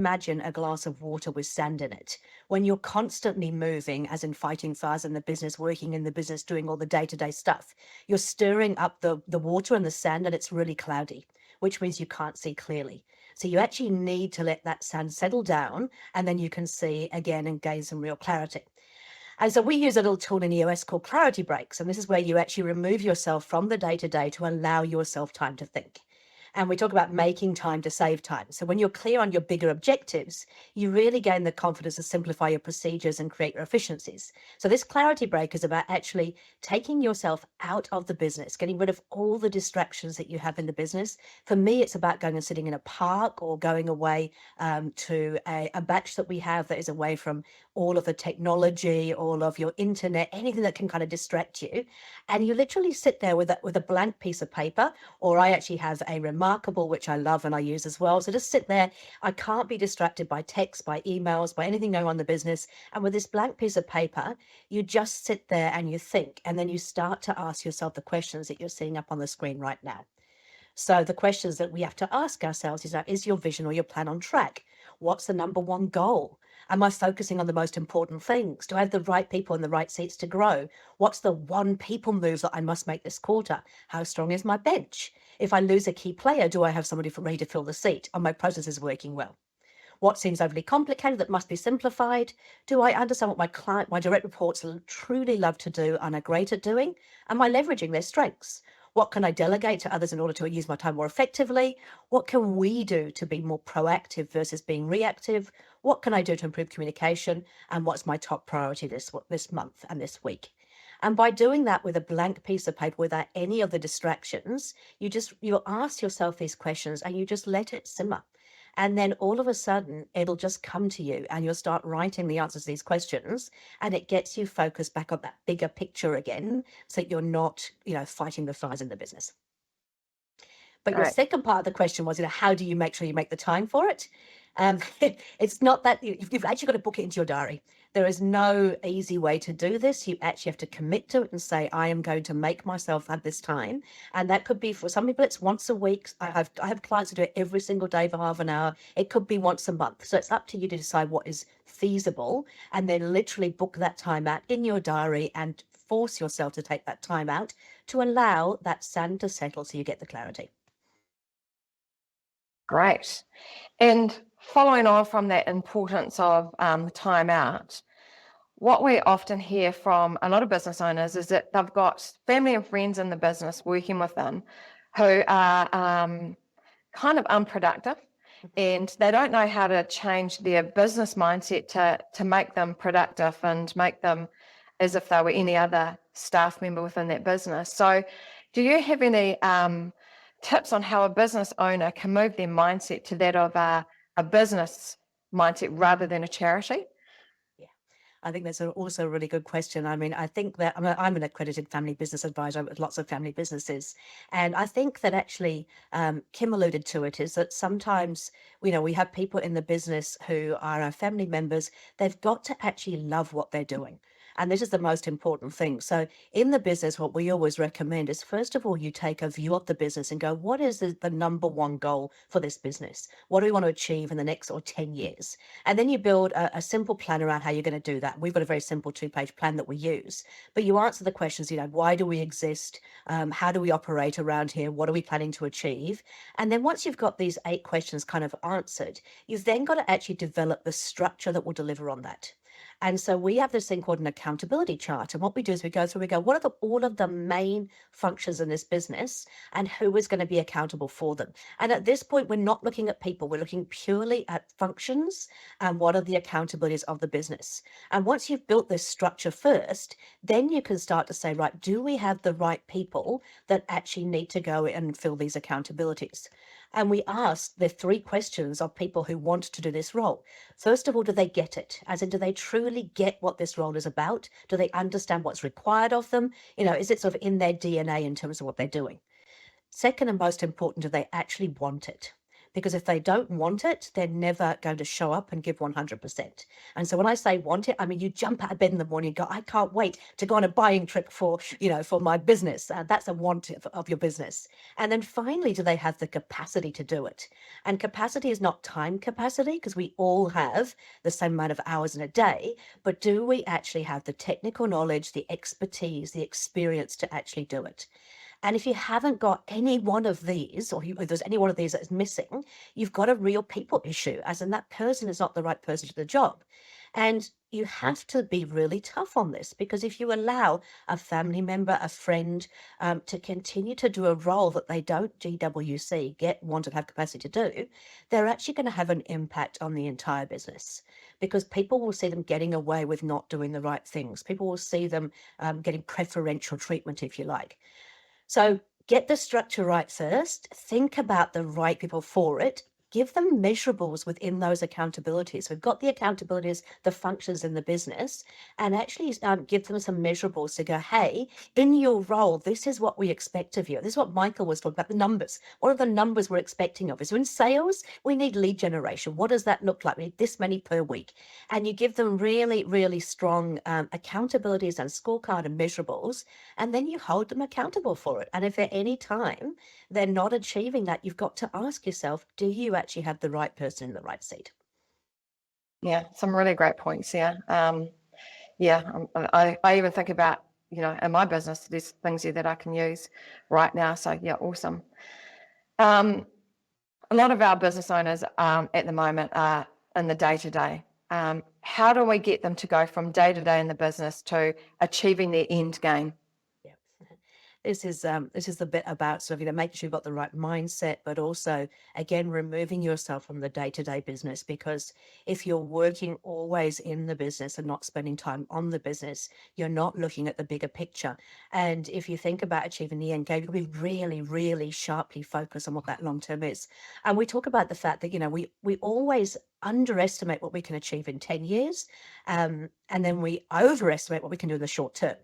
Imagine a glass of water with sand in it. When you're constantly moving, as in fighting fires in the business, working in the business, doing all the day-to-day stuff, you're stirring up the water and the sand, and it's really cloudy, which means you can't see clearly. So you actually need to let that sand settle down, and then you can see again and gain some real clarity. And so we use a little tool in EOS called clarity breaks. And this is where you actually remove yourself from the day-to-day to allow yourself time to think. And we talk about making time to save time. So when you're clear on your bigger objectives, you really gain the confidence to simplify your procedures and create your efficiencies. So this clarity break is about actually taking yourself out of the business, getting rid of all the distractions that you have in the business. For me, it's about going and sitting in a park or going away to a batch that we have that is away from all of the technology, all of your internet, anything that can kind of distract you. And you literally sit there with a blank piece of paper, or I actually have a Remarkable, which I love and I use as well. So just sit there. I can't be distracted by text, by emails, by anything going on in the business. And with this blank piece of paper, you just sit there and you think, and then you start to ask yourself the questions that you're seeing up on the screen right now. So the questions that we have to ask ourselves is your vision or your plan on track? What's the number one goal? Am I focusing on the most important things? Do I have the right people in the right seats to grow? What's the one people move that I must make this quarter? How strong is my bench? If I lose a key player, do I have somebody ready to fill the seat? Are my processes working well? What seems overly complicated that must be simplified? Do I understand what my direct reports truly love to do and are great at doing? Am I leveraging their strengths? What can I delegate to others in order to use my time more effectively? What can we do to be more proactive versus being reactive? What can I do to improve communication? And what's my top priority this month and this week? And by doing that with a blank piece of paper without any of the distractions, you'll ask yourself these questions and you just let it simmer. And then all of a sudden, it'll just come to you and you'll start writing the answers to these questions. And it gets you focused back on that bigger picture again, so you're not, fighting the fires in the business. But your Right. second part of the question was, how do you make sure you make the time for it? It's not that you've actually got to book it into your diary. There is no easy way to do this. You actually have to commit to it and say, I am going to make myself have this time. And that could be, for some people, it's once a week. I have clients who do it every single day for half an hour. It could be once a month. So it's up to you to decide what is feasible and then literally book that time out in your diary and force yourself to take that time out to allow that sand to settle so you get the clarity. Great. And following on from that importance of time out, what we often hear from a lot of business owners is that they've got family and friends in the business working with them who are kind of unproductive, and they don't know how to change their business mindset to make them productive and make them as if they were any other staff member within that business. So do you have any tips on how a business owner can move their mindset to that of a business mindset rather than a charity? Yeah, I think that's also a really good question. I mean, I think that I'm an accredited family business advisor with lots of family businesses. And I think that actually, Kim alluded to it, is that sometimes, we have people in the business who are our family members. They've got to actually love what they're doing. And this is the most important thing. So in the business, what we always recommend is, first of all, you take a view of the business and go, what is the number one goal for this business? What do we want to achieve in the next 10 years? And then you build a simple plan around how you're going to do that. We've got a very simple 2-page plan that we use. But you answer the questions, why do we exist? How do we operate around here? What are we planning to achieve? And then once you've got these 8 questions kind of answered, you've then got to actually develop the structure that will deliver on that. And so we have this thing called an accountability chart. And what we do is we go, what are all of the main functions in this business and who is going to be accountable for them? And at this point, we're not looking at people, we're looking purely at functions and what are the accountabilities of the business. And once you've built this structure first, then you can start to say, right, do we have the right people that actually need to go and fill these accountabilities? And we ask the 3 questions of people who want to do this role. First of all, do they get it? As in, do they truly get what this role is about? Do they understand what's required of them? Is it sort of in their DNA in terms of what they're doing? Second, and most important, do they actually want it? because if they don't want it, they're never going to show up and give 100%. And so when I say want it, I mean, you jump out of bed in the morning and go, I can't wait to go on a buying trip for, for my business. That's a want of your business. And then finally, do they have the capacity to do it? And capacity is not time capacity, because we all have the same amount of hours in a day, but do we actually have the technical knowledge, the expertise, the experience to actually do it? And if you haven't got any one of these, or if there's any one of these that is missing, you've got a real people issue, as in that person is not the right person for the job. And you have to be really tough on this, because if you allow a family member, a friend, to continue to do a role that they don't GWC, want, and have capacity to do, they're actually going to have an impact on the entire business, because people will see them getting away with not doing the right things. People will see them getting preferential treatment, if you like. So get the structure right first, think about the right people for it, give them measurables within those accountabilities. We've got the accountabilities, the functions in the business, and actually give them some measurables to go, hey, in your role, this is what we expect of you. This is what Michael was talking about, the numbers. What are the numbers we're expecting of you? So in sales, we need lead generation. What does that look like? We need this many per week. And you give them really, really strong accountabilities and scorecard and measurables, and then you hold them accountable for it. And if at any time they're not achieving that, you've got to ask yourself, do you actually have the right person in the right seat? Yeah, some really great points here. I even think about, in my business, there's things here that I can use right now. So yeah, awesome. A lot of our business owners at the moment are in the day-to-day. How do we get them to go from day-to-day in the business to achieving their end game? Yeah. This is the bit about sort of, making sure you've got the right mindset, but also, again, removing yourself from the day-to-day business, because if you're working always in the business and not spending time on the business, you're not looking at the bigger picture. And if you think about achieving the end game, you'll be really, really sharply focused on what that long term is. And we talk about the fact that, we always underestimate what we can achieve in 10 years, and then we overestimate what we can do in the short term.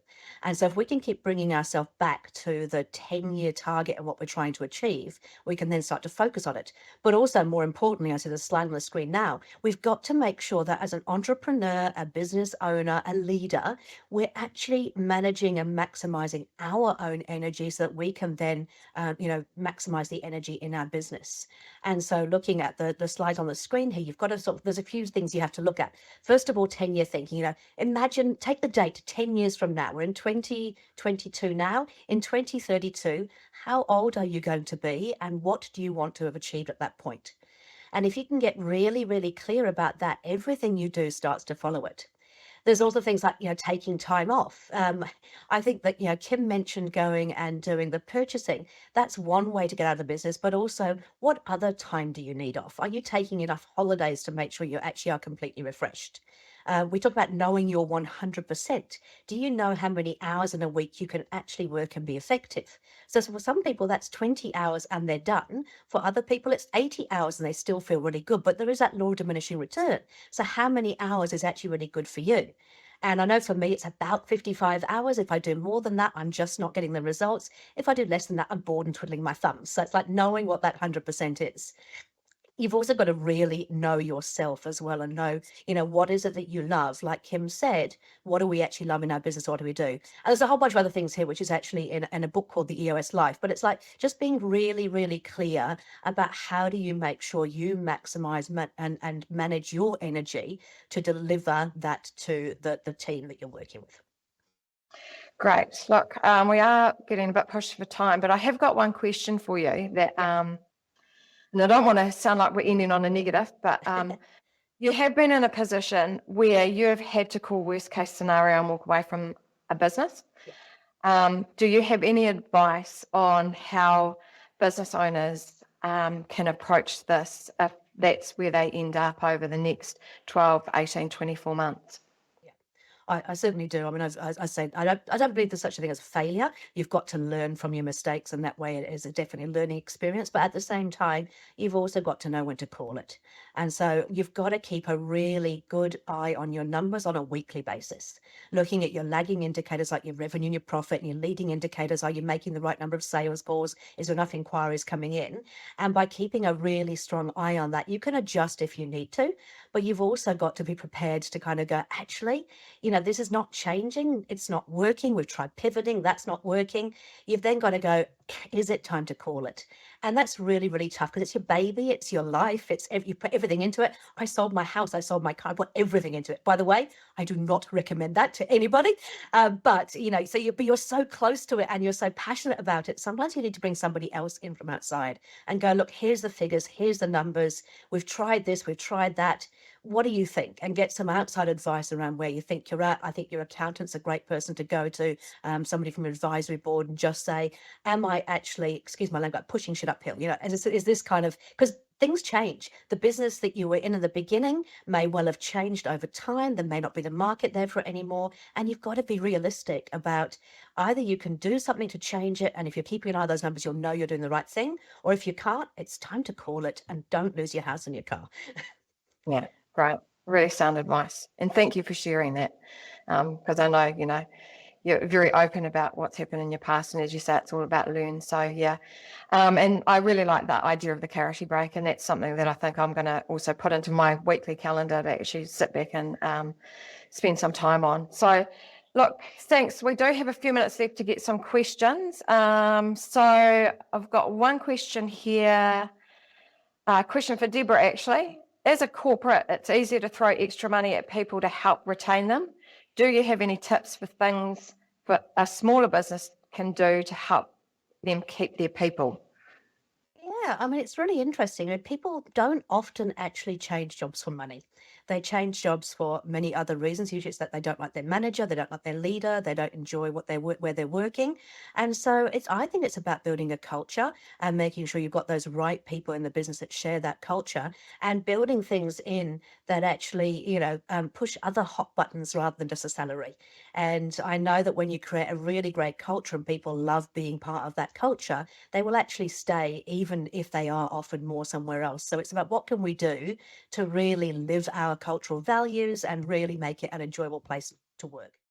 And so if we can keep bringing ourselves back to the 10-year target and what we're trying to achieve, we can then start to focus on it. But also, more importantly, I see the slide on the screen now, we've got to make sure that as an entrepreneur, a business owner, a leader, we're actually managing and maximizing our own energy so that we can then, maximize the energy in our business. And so looking at the slide on the screen here, you've got to there's a few things you have to look at. First of all, 10-year thinking, imagine, take the date 10 years from now. We're in 2022 now. In 2032, how old are you going to be, and what do you want to have achieved at that point? And if you can get really, really clear about that, everything you do starts to follow it. There's also things like, taking time off. I think that, Kim mentioned going and doing the purchasing. That's one way to get out of the business, but also, what other time do you need off? Are you taking enough holidays to make sure you actually are completely refreshed? We talk about knowing your 100%. Do you know how many hours in a week you can actually work and be effective? So for some people, that's 20 hours and they're done. For other people, it's 80 hours and they still feel really good. But there is that law of diminishing return. So how many hours is actually really good for you? And I know for me, it's about 55 hours. If I do more than that, I'm just not getting the results. If I do less than that, I'm bored and twiddling my thumbs. So it's like knowing what that 100% is. You've also got to really know yourself as well, and know, what is it that you love? Like Kim said, what do we actually love in our business? What do we do? And there's a whole bunch of other things here, which is actually in a book called The EOS Life. But it's like just being really, really clear about how do you make sure you maximize and manage your energy to deliver that to the team that you're working with. Great. Look, we are getting a bit pushed for time, but I have got one question for you that, and I don't want to sound like we're ending on a negative, but you have been in a position where you have had to call worst case scenario and walk away from a business. Do you have any advice on how business owners can approach this if that's where they end up over the next 12, 18, 24 months? I certainly do. I mean, as I said, I don't believe there's such a thing as failure. You've got to learn from your mistakes, and that way it is a definitely learning experience. But at the same time, you've also got to know when to call it. And so you've got to keep a really good eye on your numbers on a weekly basis, looking at your lagging indicators like your revenue and your profit, and your leading indicators. Are you making the right number of sales calls? Is there enough inquiries coming in? And by keeping a really strong eye on that, you can adjust if you need to, but you've also got to be prepared to kind of go, actually, this is not changing. It's not working. We've tried pivoting. That's not working. You've then got to go, is it time to call it? And that's really, really tough because it's your baby. It's your life. You put everything into it. I sold my house. I sold my car. I put everything into it. By the way, I do not recommend that to anybody. But, but you're so close to it and you're so passionate about it. Sometimes you need to bring somebody else in from outside and go, look, here's the figures. Here's the numbers. We've tried this. We've tried that. What do you think? And get some outside advice around where you think you're at. I think your accountant's a great person to go to, somebody from an advisory board, and just say, am I actually, excuse my language, pushing shit uphill? Is this kind of, because things change. The business that you were in the beginning may well have changed over time. There may not be the market there for it anymore. And you've got to be realistic about either you can do something to change it. And if you're keeping an eye on those numbers, you'll know you're doing the right thing. Or if you can't, it's time to call it and don't lose your house and your car. Yeah, great. Really sound advice. And thank you for sharing that. Because I know, you're very open about what's happened in your past. And as you say, it's all about learn. So, yeah. And I really like that idea of the clarity break. And that's something that I think I'm going to also put into my weekly calendar to actually sit back and spend some time on. So, look, thanks. We do have a few minutes left to get some questions. So I've got one question here. Question for Debra, actually. As a corporate, it's easy to throw extra money at people to help retain them. Do you have any tips for things that a smaller business can do to help them keep their people? Yeah, I mean, it's really interesting. People don't often actually change jobs for money. They change jobs for many other reasons. Usually it's that they don't like their manager, they don't like their leader, they don't enjoy where they're working. And so I think it's about building a culture and making sure you've got those right people in the business that share that culture, and building things in that actually, push other hot buttons rather than just a salary. And I know that when you create a really great culture and people love being part of that culture, they will actually stay even if they are offered more somewhere else. So it's about what can we do to really live our cultural values and really make it an enjoyable place to work.